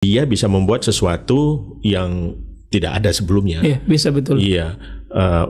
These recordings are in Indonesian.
dia bisa membuat sesuatu yang tidak ada sebelumnya. Iya, bisa betul. Iya,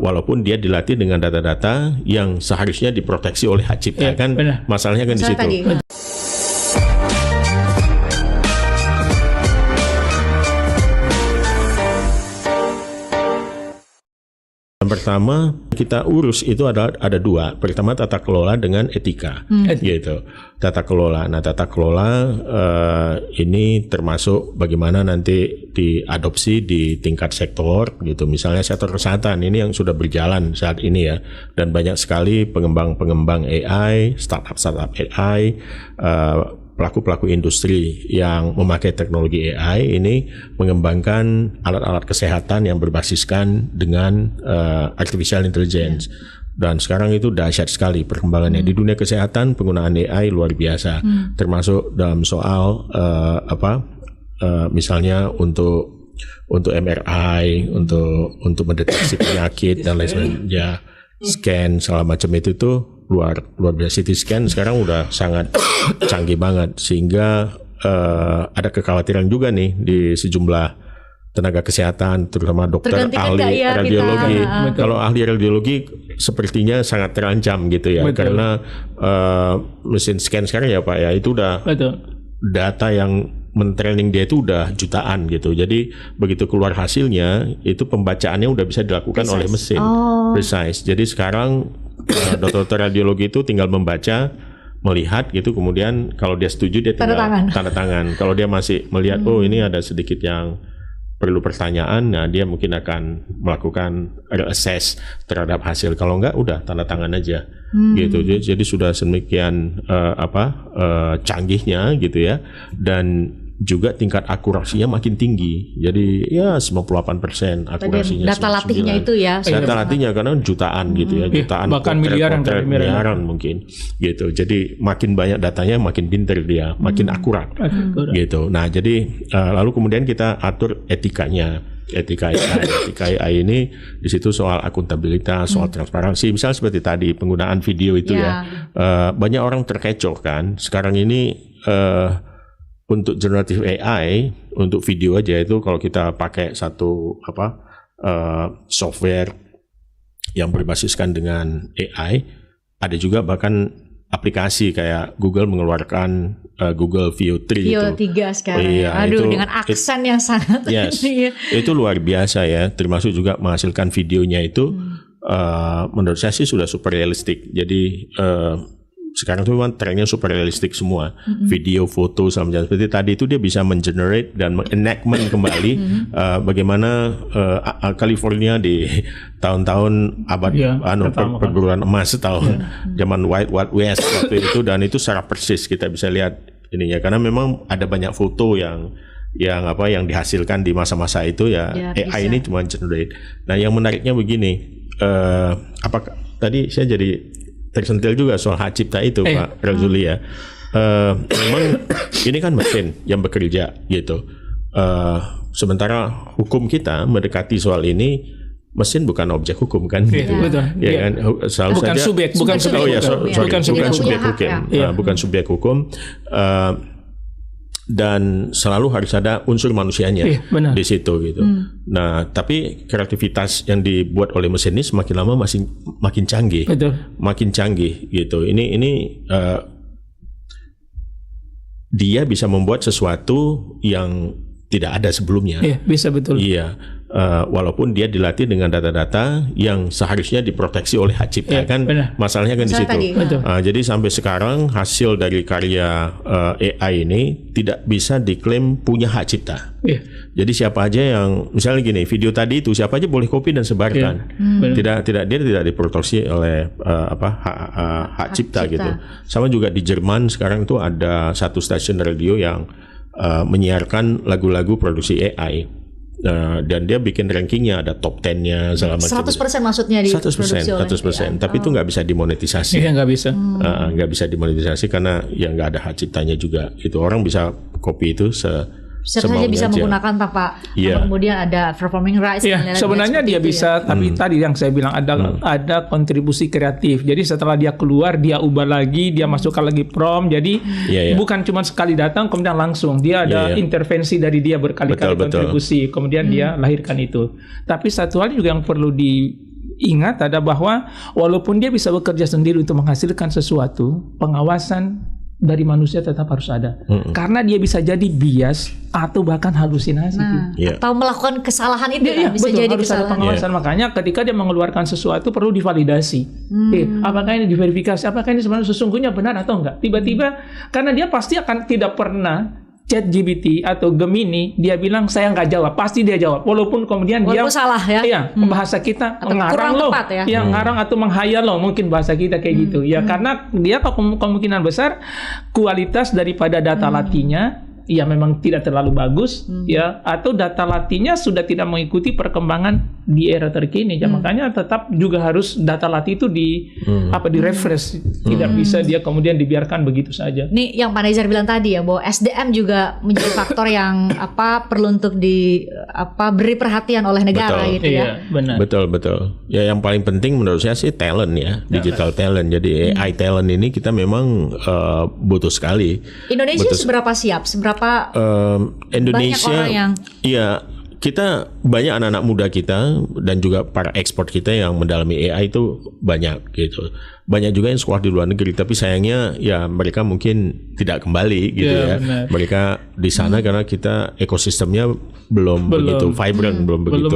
walaupun dia dilatih dengan data-data yang seharusnya diproteksi oleh hak cipta, kan benar. masalahnya kan di situ. Yang pertama kita urus itu ada dua. Pertama tata kelola dengan etika, gitu. Tata kelola. Nah tata kelola ini termasuk bagaimana nanti diadopsi di tingkat sektor, gitu. Misalnya sektor kesehatan ini yang sudah berjalan saat ini ya, dan banyak sekali pengembang AI, startup AI. Pelaku-pelaku industri yang memakai teknologi AI ini mengembangkan alat-alat kesehatan yang berbasiskan dengan artificial intelligence. Dan sekarang itu dahsyat sekali perkembangannya. Di dunia kesehatan penggunaan AI luar biasa, termasuk dalam soal misalnya untuk MRI, untuk mendeteksi penyakit dan lain sebagainya, scan segala macam itu tuh luar biasa. CT scan sekarang udah sangat canggih banget, sehingga ada kekhawatiran juga nih di sejumlah tenaga kesehatan, terutama dokter ahli radiologi. Kalau ahli radiologi sepertinya sangat terancam gitu ya. Betul. Karena mesin scan sekarang ya Pak ya, itu udah data yang men-training dia itu udah jutaan gitu. Jadi begitu keluar hasilnya itu pembacaannya udah bisa dilakukan oleh mesin. Precise. Jadi sekarang dokter radiologi itu tinggal membaca, melihat gitu, kemudian kalau dia setuju dia tinggal tanda tangan. Kalau dia masih melihat oh ini ada sedikit yang perlu pertanyaan, nah dia mungkin akan melakukan reassess terhadap hasil. Kalau enggak udah tanda tangan aja, gitu. Jadi sudah sedemikian canggihnya gitu ya, dan juga tingkat akurasinya makin tinggi. Jadi ya 98% akurasinya. Data latihnya itu ya. Data latihnya karena jutaan gitu ya, jutaan bahkan miliaran mungkin gitu. Jadi makin banyak datanya makin pinter dia, makin akurat. Gitu. Nah, jadi lalu kemudian kita atur etikanya. Etika AI ini di situ soal akuntabilitas, soal transparansi. Misal seperti tadi penggunaan video itu ya. Banyak orang terkecoh kan. Sekarang ini untuk generative AI, untuk video aja itu kalau kita pakai satu software yang berbasiskan dengan AI, ada juga bahkan aplikasi kayak Google mengeluarkan Google Veo 3 Veo 3 sekarang. Dengan aksen yang sangat itu luar biasa ya, termasuk juga menghasilkan videonya itu menurut saya sih sudah super realistik. Jadi sekarang tuh memang trennya super realistik semua, video, foto, sama seperti tadi itu dia bisa mengenerate dan menenactment kembali bagaimana California di tahun-tahun abad perguruan emas, tahun zaman Wild West waktu itu, dan itu secara persis kita bisa lihat ininya, karena memang ada banyak foto yang dihasilkan di masa-masa itu ya AI ini cuma generate. Nah yang menariknya begini, tadi saya jadi tersentil juga soal hak cipta itu Pak Razuli ya. Memang ini kan mesin yang bekerja gitu. Sementara hukum kita mendekati soal ini, mesin bukan objek hukum kan gitu. Ya kan selalu bukan saja subjek hukum. Bukan subjek hukum. Dan selalu harus ada unsur manusianya di situ gitu. Nah, tapi kreativitas yang dibuat oleh mesin ini semakin lama makin canggih, makin canggih gitu. Ini dia bisa membuat sesuatu yang tidak ada sebelumnya. Iya, bisa betul. Iya. Walaupun dia dilatih dengan data-data yang seharusnya diproteksi oleh hak cipta, kan masalahnya kan di situ. Jadi sampai sekarang hasil dari karya AI ini tidak bisa diklaim punya hak cipta. Jadi siapa aja yang misalnya gini, video tadi itu siapa aja boleh copy dan sebarkan. Dia tidak diproteksi oleh hak cipta gitu. Sama juga di Jerman sekarang itu ada satu stasiun radio yang menyiarkan lagu-lagu produksi AI. Dan dia bikin rankingnya, ada top 10-nya segala macam. 100% maksudnya di 100%. Tapi itu nggak bisa dimonetisasi. Iya, nggak bisa. Nggak bisa dimonetisasi karena ya nggak ada hak ciptanya juga. Itu orang bisa copy itu saja bisa menggunakan tanpa kemudian ada performing rights. Sebenarnya dia bisa, tapi tadi yang saya bilang ada kontribusi kreatif. Jadi setelah dia keluar, dia ubah lagi, dia masukkan lagi prompt. Jadi bukan cuma sekali datang kemudian langsung. Dia ada intervensi dari dia berkali-kali kontribusi. Kemudian dia lahirkan itu. Tapi satu hal juga yang perlu diingat ada bahwa walaupun dia bisa bekerja sendiri untuk menghasilkan sesuatu, pengawasan dari manusia tetap harus ada. Karena dia bisa jadi bias atau bahkan halusinasi. Atau melakukan kesalahan itu bisa betul, jadi harus kesalahan. ada pengawasan. Makanya ketika dia mengeluarkan sesuatu perlu divalidasi. Apakah ini diverifikasi? Apakah ini sebenarnya sesungguhnya benar atau enggak? Tiba-tiba karena dia pasti akan tidak pernah ChatGPT atau Gemini dia bilang saya nggak jawab, pasti dia jawab walaupun kemudian dia salah ya. Iya, bahasa kita atau ngarang loh. Ngarang atau menghayal loh, mungkin bahasa kita kayak gitu. Ya karena dia kemungkinan besar kualitas daripada data latihnya ya memang tidak terlalu bagus ya, atau data latihnya sudah tidak mengikuti perkembangan di era terkini. Ya makanya tetap juga harus data latih itu di refresh. Tidak bisa dia kemudian dibiarkan begitu saja. Nih yang Pak Nezar bilang tadi ya, bahwa SDM juga menjadi faktor yang perlu untuk beri perhatian oleh negara. Gitu ya. Benar. Betul. Ya yang paling penting menurut saya sih talent ya, digital talent. Jadi AI talent ini kita memang butuh sekali. Indonesia seberapa siap? Indonesia, kita banyak anak-anak muda kita dan juga para ekspor kita yang mendalami AI itu banyak gitu. Banyak juga yang sekolah di luar negeri, tapi sayangnya ya mereka mungkin tidak kembali gitu ya. Mereka di sana karena kita ekosistemnya belum begitu vibrant, belum begitu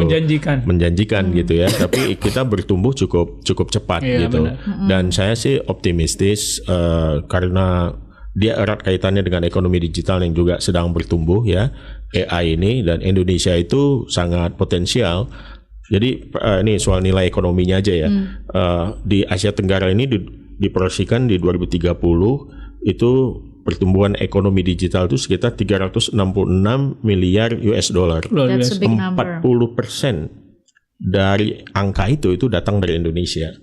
menjanjikan gitu ya. Tapi kita bertumbuh cukup cepat gitu. Dan saya sih optimistis karena dia erat kaitannya dengan ekonomi digital yang juga sedang bertumbuh ya, AI ini, dan Indonesia itu sangat potensial. Jadi ini soal nilai ekonominya aja ya. Di Asia Tenggara ini diproyeksikan di 2030 itu pertumbuhan ekonomi digital itu sekitar 366 miliar US dollar. 40% dari angka itu datang dari Indonesia.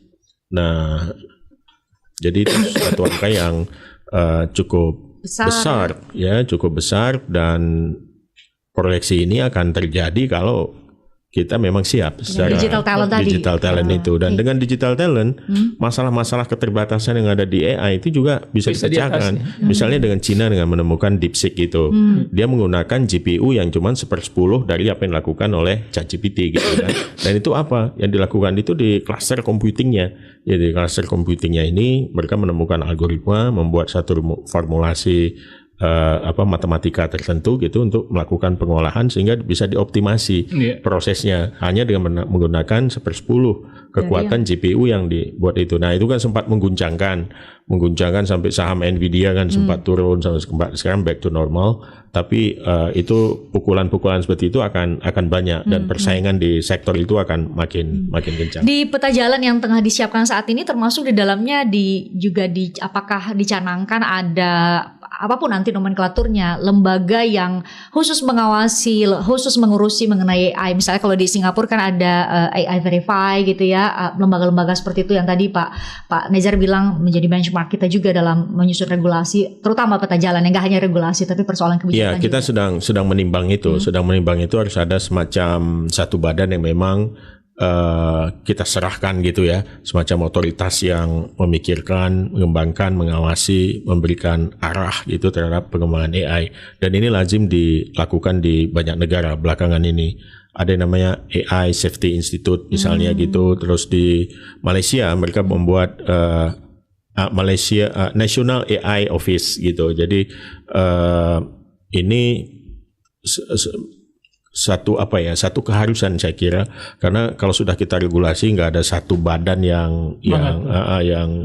Nah, jadi itu satu angka yang cukup besar dan proyeksi ini akan terjadi kalau kita memang siap secara digital talent itu. Dan dengan digital talent masalah-masalah keterbatasan yang ada di AI itu juga bisa dipecahkan. Misalnya dengan Cina dengan menemukan DeepSeek itu, dia menggunakan GPU yang cuma 1/10 dari apa yang dilakukan oleh ChatGPT gitu kan. Dan itu apa yang dilakukan itu di cluster computingnya. Jadi cluster computingnya ini mereka menemukan algoritma, membuat satu formulasi matematika tertentu gitu untuk melakukan pengolahan sehingga bisa dioptimasi prosesnya hanya dengan menggunakan 1/10 kekuatan GPU yang dibuat itu. Nah itu kan sempat mengguncangkan sampai saham Nvidia kan sempat turun sampai sekarang back to normal. Tapi itu pukulan-pukulan seperti itu akan banyak dan persaingan di sektor itu akan makin kencang. Di peta jalan yang tengah disiapkan saat ini termasuk di dalamnya apakah dicanangkan ada apapun nanti nomenklaturnya, lembaga yang khusus mengawasi, khusus mengurusi mengenai AI. Misalnya kalau di Singapura kan ada AI Verify gitu ya, lembaga-lembaga seperti itu yang tadi Pak Nezar bilang menjadi benchmark kita juga dalam menyusun regulasi, terutama peta jalan yang nggak hanya regulasi tapi persoalan kebijakan. Ya, kita juga sedang menimbang itu, harus ada semacam satu badan yang memang kita serahkan gitu ya, semacam otoritas yang memikirkan, mengembangkan, mengawasi, memberikan arah gitu terhadap pengembangan AI. Dan ini lazim dilakukan di banyak negara belakangan ini. Ada yang namanya AI Safety Institute misalnya gitu. Terus di Malaysia mereka membuat Malaysia National AI Office gitu. Jadi ini satu keharusan saya kira, karena kalau sudah kita regulasi nggak ada satu badan yang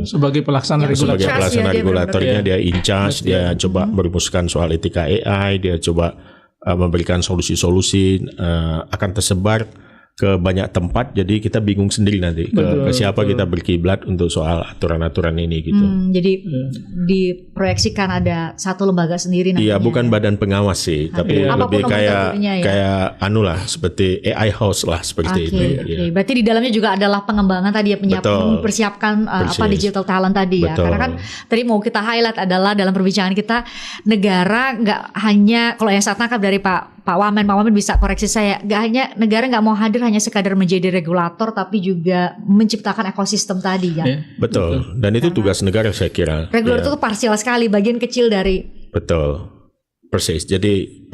sebagai pelaksana regulatornya dia in charge, dia coba merumuskan soal etika AI, dia coba memberikan solusi-solusi, akan tersebar ke banyak tempat, jadi kita bingung sendiri nanti ke siapa kita berkiblat untuk soal aturan-aturan ini gitu. Jadi diproyeksikan ada satu lembaga sendiri nantinya. Iya, bukan badan pengawas sih, tapi lebih kayak seperti AI House lah seperti itu. Okay. Berarti di dalamnya juga adalah pengembangan tadi ya, mempersiapkan digital talent tadi ya. Karena kan tadi mau kita highlight adalah dalam perbincangan kita, negara nggak hanya, kalau yang saya tangkap dari Pak Wamen bisa koreksi saya, nggak hanya negara nggak mau hadir hanya sekadar menjadi regulator, tapi juga menciptakan ekosistem tadi ya. Betul. Dan itu tugas negara saya kira. Regulator itu parsial sekali, bagian kecil dari. Betul. Persis. Jadi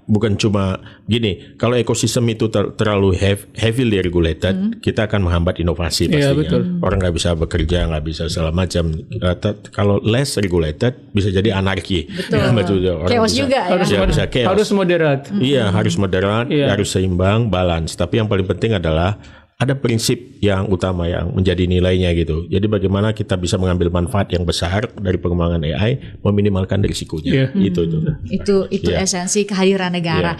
bukan cuma gini. Kalau ekosistem itu terlalu heavily regulated, kita akan menghambat inovasi pastinya. Betul. Orang nggak bisa bekerja, nggak bisa segala macam. Kalau less regulated, bisa jadi anarki. Betul. Chaos juga ya. Bisa chaos. Harus moderat. Iya, harus moderat, harus seimbang, balance. Tapi yang paling penting adalah ada prinsip yang utama yang menjadi nilainya gitu. Jadi bagaimana kita bisa mengambil manfaat yang besar dari pengembangan AI, meminimalkan risikonya. Itu esensi kehadiran negara.